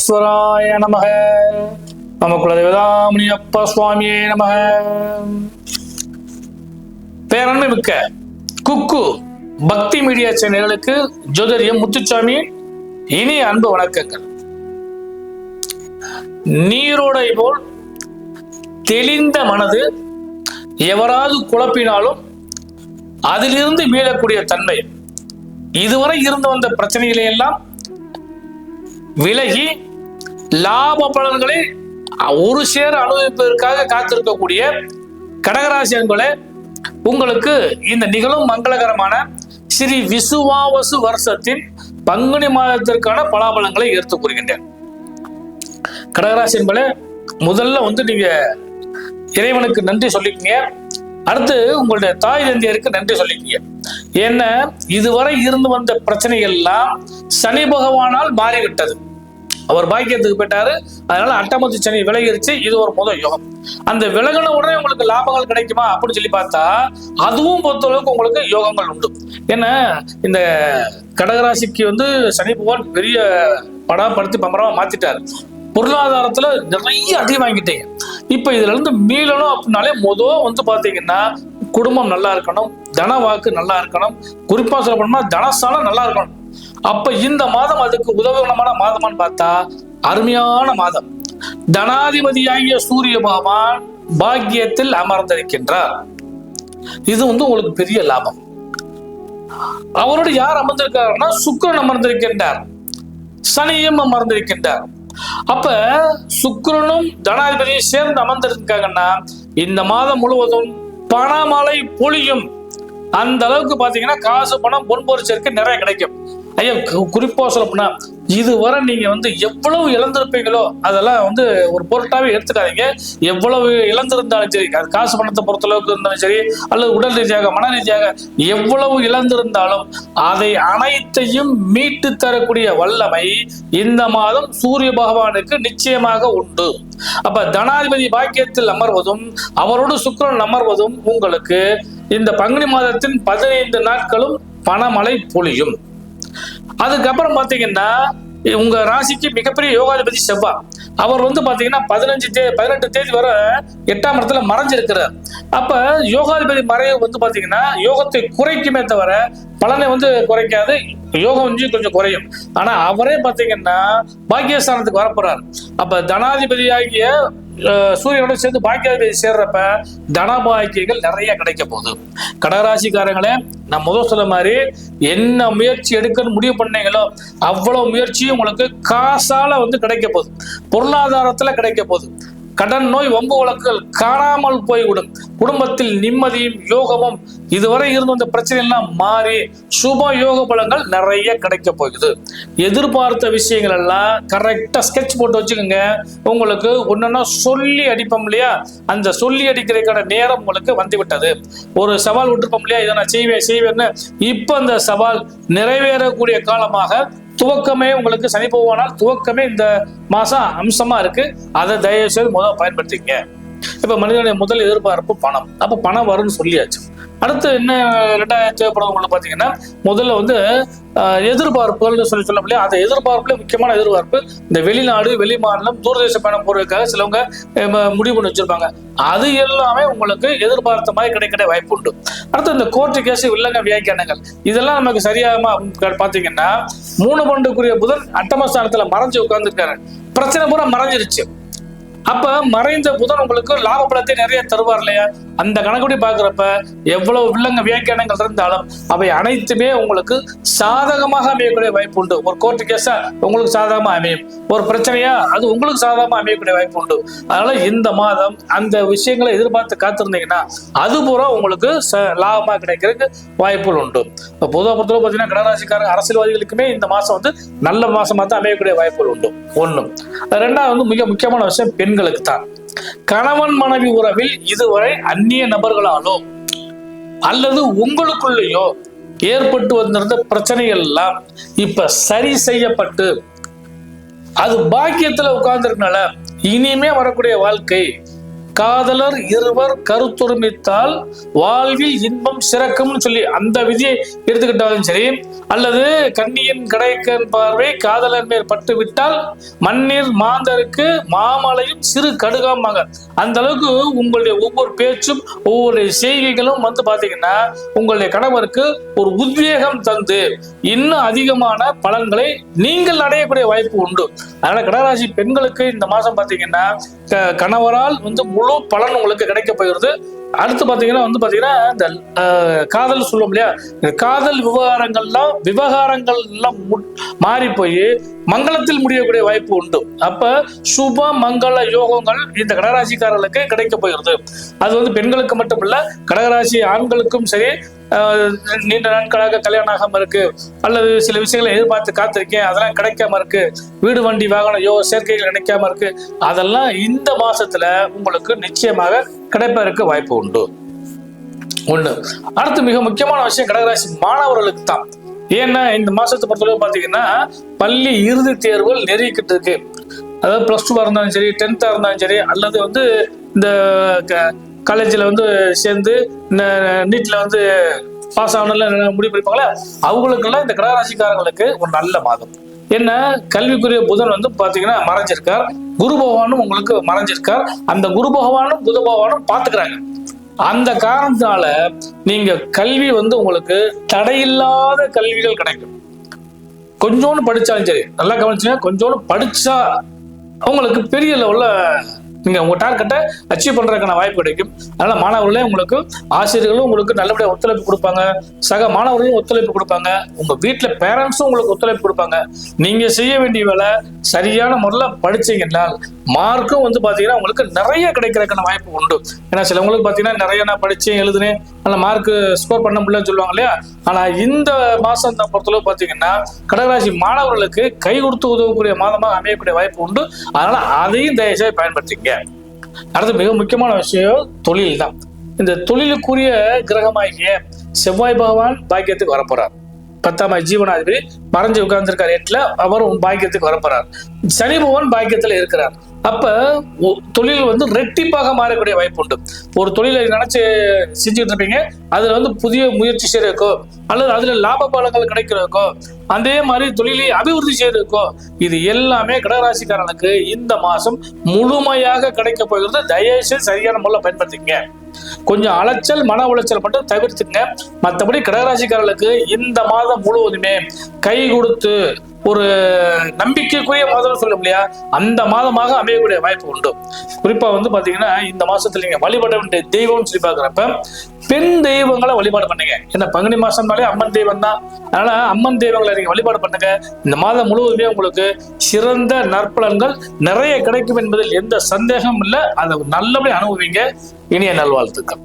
விக்னேஸ்வராய நமக. நம குலதேவதாமுனியப்ப சுவாமியே நமக. பேரன்மை மிக்க குக்கு பக்தி மீடியா சேனலுக்கு ஜோதிடம் முத்துசாமி இனிய அன்பு வணக்கங்கள். நீரோடை போல் தெளிந்த மனது எவராது குழப்பினாலும் அதிலிருந்து மீளக்கூடிய தன்மை, இதுவரை இருந்து வந்த பிரச்சனைகளை எல்லாம் விலகி லாப பலன்களை ஒரு சேர அனுபவிப்பதற்காக காத்திருக்கக்கூடிய கடகராசி அன்பர்களே, உங்களுக்கு இந்த நிகழும் மங்களகரமான ஸ்ரீ விசுவாவசு வருஷத்தின் பங்குனி மாதத்திற்கான பலாபலங்களை எடுத்து கூறுகின்றேன். கடகராசி அன்பர்களே, முதல்ல நீங்க இறைவனுக்கு நன்றி சொல்லிக்கீங்க. அடுத்து உங்களுடைய தாய் தந்தையருக்கு நன்றி சொல்லிக்கீங்க. ஏன்னா இதுவரை இருந்து வந்த பிரச்சனைகள் எல்லாம் சனி பகவானால் மாறிவிட்டது. அவர் பாக்கியத்துக்கு போயிட்டாரு, அதனால அட்டமத்து சனி விலகிருச்சு. இது ஒரு முதல் யோகம். அந்த விலகின உடனே உங்களுக்கு லாபங்கள் கிடைக்குமா அப்படின்னு சொல்லி பார்த்தா அதுவும் பொறுத்தளவுக்கு உங்களுக்கு யோகங்கள் உண்டு. ஏன்னா இந்த கடகராசிக்கு சனி பகவான் பெரிய படாப்படுத்தி பம்பரமா மாத்திட்டாரு. பொருளாதாரத்துல நிறைய அடி வாங்கிட்டீங்க. இப்ப இதுல இருந்து மீளணும் அப்படின்னாலே முதல் பாத்தீங்கன்னா குடும்பம் நல்லா இருக்கணும், தன வாக்கு நல்லா இருக்கணும், குறிப்பா சொல்ல போனோம்னா தனஸ்தானம் நல்லா இருக்கணும். அப்ப இந்த மாதம் அதுக்கு உதவிகரமான மாதமான்னு பார்த்தா அருமையான மாதம். தனாதிபதியாகிய சூரிய பகவான் பாக்கியத்தில் அமர்ந்திருக்கின்றார். இது உங்களுக்கு பெரிய லாபம். அவரோட யார் அமர்ந்திருக்காருன்னா சுக்கிரன் அமர்ந்திருக்கின்றார், சனியும் அமர்ந்திருக்கின்றார். அப்ப சுக்கிரனும் தனாதிபதியும் சேர்ந்து அமர்ந்திருக்காங்கன்னா இந்த மாதம் முழுவதும் பணமழை பொழியும். அந்த அளவுக்கு பாத்தீங்கன்னா காசு பணம் பொன்பொருட்சேர்க்கை நிறைய கிடைக்கும். ஐயா குறிப்பா சொல்ல போனா இதுவரை நீங்க எவ்வளவு இழந்திருப்பீங்களோ அதெல்லாம் ஒரு பொருட்டாவே எடுத்துக்காதீங்க. எவ்வளவு இழந்திருந்தாலும் சரி, அது காசு பணத்தை பொறுத்த அளவுக்கு இருந்தாலும் சரி, அல்லது உடல் ரீதியாக மன ரீதியாக எவ்வளவு இழந்திருந்தாலும் அதை அனைத்தையும் மீட்டு தரக்கூடிய வல்லமை இந்த மாதம் சூரிய பகவானுக்கு நிச்சயமாக உண்டு. அப்ப தனாதிபதி பாக்கியத்தில் அமர்வதும் அவரோடு சுக்கிரன் அமர்வதும் உங்களுக்கு இந்த பங்குனி மாதத்தின் 15 நாட்களும் பணமழை பொழியும். அதுக்கப்புறம் பாத்தீங்கன்னா உங்க ராசிக்கு மிகப்பெரிய யோகாதிபதி செவ்வாய். அவர் பாத்தீங்கன்னா 18 தேதி வரை 8ஆம் இடத்துல மறைஞ்சிருக்கிறார். அப்ப யோகாதிபதி மறைவு பாத்தீங்கன்னா யோகத்தை குறைக்குமே தவிர பலனை குறைக்காது. யோகம் கொஞ்சம் குறையும். ஆனா அவரே பாத்தீங்கன்னா பாக்கியஸ்தானத்துக்கு வரப்போறாரு. அப்ப தனாதிபதி ஆகிய சூரியனோட சேர்ந்து பாக்கியாதிபதி சேர்றப்ப தனபாக்கியங்கள் நிறைய கிடைக்க போகுது. கடகராசிக்காரங்களே, நான் முதல் சொல்ல மாதிரி என்ன முயற்சி எடுக்கணும்னு முடிவு பண்ணீங்களோ அவ்வளவு முயற்சியும் உங்களுக்கு காசால கிடைக்க போகுது, பொருளாதாரத்துல கிடைக்க போகுது. கடன் நோய் வம்பு வழக்குகள் காணாமல் போய்விடும். குடும்பத்தில் நிம்மதியும் யோகமும் இதுவரை இருந்து வந்த பிரச்சனை எல்லாம் மாறி சுப யோக பலங்கள் நிறைய கிடைக்க போகுது. எதிர்பார்த்த விஷயங்கள் எல்லாம் கரெக்டா ஸ்கெட்ச் போட்டு வச்சுக்கோங்க. உங்களுக்கு ஒன்னொன்னா சொல்லி அடிப்போம் இல்லையா, அந்த சொல்லி அடிக்கிறதுக்கான நேரம் உங்களுக்கு வந்து விட்டது. ஒரு சவால் விட்டுருப்போம் இல்லையா, இதை நான் செய்வேன்னு, இப்ப அந்த சவால் நிறைவேறக்கூடிய காலமாக துவக்கமே உங்களுக்கு சனி பகவானால் துவக்கமே இந்த மாசம் அம்சமா இருக்கு. அதை தயவு செய்து முதல் பயன்படுத்திங்க. இப்ப மனிதனுடைய முதல் எதிர்பார்ப்பு பணம். அப்ப பணம் வரும்னு சொல்லியாச்சு. அடுத்து என்ன ரெண்டாயிரம் தேவைப்படுறவங்க பாத்தீங்கன்னா முதல்ல எதிர்பார்ப்புகள் சொல்ல முடியாது. அந்த எதிர்பார்ப்புல முக்கியமான எதிர்பார்ப்பு இந்த வெளிநாடு வெளி மாநிலம் தூர்தேச பயணம் போறதுக்காக சிலவங்க முடிவு பண்ணி வச்சிருப்பாங்க. அது எல்லாமே உங்களுக்கு எதிர்பார்த்த மாதிரி கிடைக்கிற வாய்ப்பு உண்டு. அடுத்து இந்த கோர்ட்டு கேஸ் வில்லங்க வியாக்கியானங்கள் இதெல்லாம் நமக்கு சரியாக பாத்தீங்கன்னா 3 பண்டுக்குரிய புதன் அட்டமஸ்தானத்துல மறைஞ்சு உட்கார்ந்துருக்காரு. பிரச்சனை பூரா மறைஞ்சிருச்சு. அப்ப மறைந்த புதன் உங்களுக்கு லாப பலத்தை நிறைய தருவார் இல்லையா, அந்த கணக்குடி பாக்குறப்ப எவ்வளவு வில்லங்க வியாக்கியானங்கள் இருந்தாலும் அவை அனைத்துமே உங்களுக்கு சாதகமாக அமையக்கூடிய வாய்ப்பு உண்டு. ஒரு கோர்ட்டு கேஸா உங்களுக்கு சாதகமா அமையும், ஒரு பிரச்சனையா அது உங்களுக்கு சாதகமா அமையக்கூடிய வாய்ப்பு உண்டு. அதனால இந்த மாதம் அந்த விஷயங்களை எதிர்பார்த்து காத்திருந்தீங்கன்னா அது பூரா உங்களுக்கு லாபமா கிடைக்கிறதுக்கு வாய்ப்புகள் உண்டு. இப்ப பொதுவாக பொறுத்தவரை பாத்தீங்கன்னா கடகராசிக்காரங்க அரசியல்வாதிகளுக்குமே இந்த மாசம் நல்ல மாசமா தான் அமையக்கூடிய வாய்ப்புகள் உண்டு. ஒண்ணு. ரெண்டாவது மிக முக்கியமான விஷயம் பெண்களுக்கு தான். கணவன் மனைவி உறவில் இதுவரை அந்நிய நபர்களாலோ அல்லது உங்களுக்குள்ளேயோ ஏற்பட்டு வந்திருந்த பிரச்சனைகள் எல்லாம் இப்ப சரி செய்யப்பட்டு அது பாக்கியத்துல உட்கார்ந்துருக்கனால இனிமே வரக்கூடிய வாழ்க்கை காதலர் இருவர் கருத்துரிமித்தால் வாழ்வில் இன்பம் சிறக்கும்னு சொல்லி அந்த விதியை எடுத்துக்கிட்டாலும் சரி, அல்லது கண்ணியின் கடைக்கன் பார்வை காதலர் மேல் பட்டு விட்டால் மண்ணீர் மாந்தருக்கு மாமலையும் சிறு கடுகாமாங்க. அந்த அளவுக்கு உங்களுடைய ஒவ்வொரு பேச்சும் ஒவ்வொரு செய்கைகளும் வந்து பாத்தீங்கன்னா உங்களுடைய கணவருக்கு ஒரு உத்வேகம் தந்து இன்னும் அதிகமான பலன்களை நீங்கள் அடையக்கூடிய வாய்ப்பு உண்டு. அதனால கடகராசி பெண்களுக்கு இந்த மாசம் பாத்தீங்கன்னா கணவரால் வந்து முழு பலன் உங்களுக்கு கிடைக்க போகிறது. அடுத்து பாத்தீங்கன்னா இந்த காதல் சொல்லுவோம் இல்லையா, காதல் விவகாரங்கள் எல்லாம் மாறி போய் மங்களத்தில் முடியக்கூடிய வாய்ப்பு உண்டு. அப்ப சுப மங்கள யோகங்கள் இந்த கடகராசிக்காரர்களுக்கு கிடைக்க போகிறது. அது வந்து பெண்களுக்கு மட்டும் இல்ல, கடகராசி ஆண்களுக்கும் சரி. நீண்ட நாட்களாக கல்யாணம் ஆகாம இருக்கு, அல்லது சில விஷயங்களை எதிர்பார்த்து காத்திருக்கேன், அதெல்லாம் கிடைக்காம இருக்கு, வீடு வண்டி வாகன சேர்க்கைகள் கிடைக்காம இருக்கு, அதெல்லாம் இந்த மாசத்துல உங்களுக்கு நிச்சயமாக கிடைப்பதற்கு வாய்ப்பு உண்டு. ஒண்ணு. அடுத்து மிக முக்கியமான விஷயம் கடகராசி மாணவர்களுக்கு தான். ஏன்னா இந்த மாசத்தை பொறுத்தளவு பாத்தீங்கன்னா பள்ளி இறுதி தேர்வுகள் நெருங்கிட்டு இருக்கு. அதாவது +2 இருந்தாலும் சரி, 10th இருந்தாலும் சரி, அல்லது வந்து இந்த காலேஜில் வந்து சேர்ந்து நீட்ல வந்து பாஸ் ஆகணும்ல முடிவு பண்ணிப்பாங்களே, அவங்களுக்கெல்லாம் இந்த கடகராசிக்காரங்களுக்கு ஒரு நல்ல மாதம். என்ன கல்விக்குரிய புதன் வந்து பாத்தீங்கன்னா மறைஞ்சிருக்கார், குரு பகவானும் உங்களுக்கு மறைஞ்சிருக்கார். அந்த குரு பகவானும் புத பகவானும் பாத்துக்கிறாங்க. அந்த காரணத்தினால நீங்க கல்வி வந்து உங்களுக்கு தடையில்லாத கல்விகள் கிடைக்கும். கொஞ்சோன்னு படிச்சாலும் சரி, நல்லா கவனிச்சுங்க, கொஞ்சோன்னு படிச்சா உங்களுக்கு பெரிய லெவல்ல நீங்க உங்க டார்கெட்டை அச்சீவ் பண்றதுக்கான வாய்ப்பு கிடைக்கும். அதனால மாணவர்களே உங்களுக்கு ஆசிரியர்களும் உங்களுக்கு நல்லபடியாக ஒத்துழைப்பு கொடுப்பாங்க, சக மாணவர்களும் ஒத்துழைப்பு கொடுப்பாங்க, உங்க வீட்டுல பேரண்ட்ஸும் உங்களுக்கு ஒத்துழைப்பு கொடுப்பாங்க. நீங்க செய்ய வேண்டிய வேலை சரியான முறையில் படிச்சீங்கன்னா மார்க்கும் வந்து பாத்தீங்கன்னா உங்களுக்கு நிறைய கிடைக்கிறதுக்கான வாய்ப்பு உண்டு. ஏன்னா சிலவங்களுக்கு பாத்தீங்கன்னா நிறைய நான் படிச்சேன் எழுதுனேன் நல்ல மார்க் ஸ்கோர் பண்ண முடியலன்னு சொல்லுவாங்க இல்லையா. ஆனா இந்த மாசம் பொறுத்தளவு பாத்தீங்கன்னா கடகராசி மாணவர்களுக்கு கை கொடுத்து உதவக்கூடிய மாதமாக அமையக்கூடிய வாய்ப்பு உண்டு. அதனால அதையும் தயவுசெய்து பயன்படுத்திங்க. அடுத்து மிக முக்கியமான விஷயம் தொழில் தான். இந்த தொழிலுக்குரிய கிரகமாகிய செவ்வாய் பகவான் பாக்கியத்துக்கு வரப்போறார். 10ஆம் ஜீவனாதிபதி மறைஞ்சு உட்கார்ந்துருக்கார் 8ல, அவரும் பாக்கியத்துக்கு வரப்போறார். சனி பகவான் பாக்கியத்துல இருக்கிறார். அப்ப தொழில் வந்து ரெட்டிப்பாக மாறக்கூடிய வாய்ப்பு உண்டு. ஒரு தொழிலை நினைச்சு செஞ்சுட்டு இருப்பீங்க, அதுல வந்து புதிய முயற்சி செய்யறதுக்கோ அல்லது அதுல லாப பலங்கள் கிடைக்கிறதுக்கோ அதே மாதிரி தொழிலை அபிவிருத்தி செய்யறதுக்கோ இது எல்லாமே கடகராசிக்காரனுக்கு இந்த மாசம் முழுமையாக கிடைக்க போகிறது. தயவுசெய்து சரியான முறையில் பயன்படுத்திங்க. கொஞ்சம் அலைச்சல் மன உளைச்சல் மட்டும் தவிர்த்துங்க. மற்றபடி கடகராசிக்காரர்களுக்கு இந்த மாதம் முழுவதுமே கை கொடுத்து ஒரு நம்பிக்கைக்குரிய மாதம் சொல்ல முடியா, அந்த மாதமாக அமையக்கூடிய வாய்ப்பு உண்டு. குறிப்பா வந்து பாத்தீங்கன்னா இந்த மாசத்துல நீங்க வழிபட வேண்டிய தெய்வம்னு சொல்லி பாக்குறப்ப பெண் தெய்வங்களை வழிபாடு பண்ணுங்க. ஏன்னா பங்குனி மாசம்னாலே அம்மன் தெய்வம் தான். அதனால அம்மன் தெய்வங்களை நீங்க வழிபாடு பண்ணுங்க. இந்த மாதம் முழுவதுமே உங்களுக்கு சிறந்த நற்பலன்கள் நிறைய கிடைக்கும் என்பதில் எந்த சந்தேகமும் இல்லை. அதை நல்லபடியாக அனுபவிங்க. இனிய நல்வாழ்த்துக்கள்.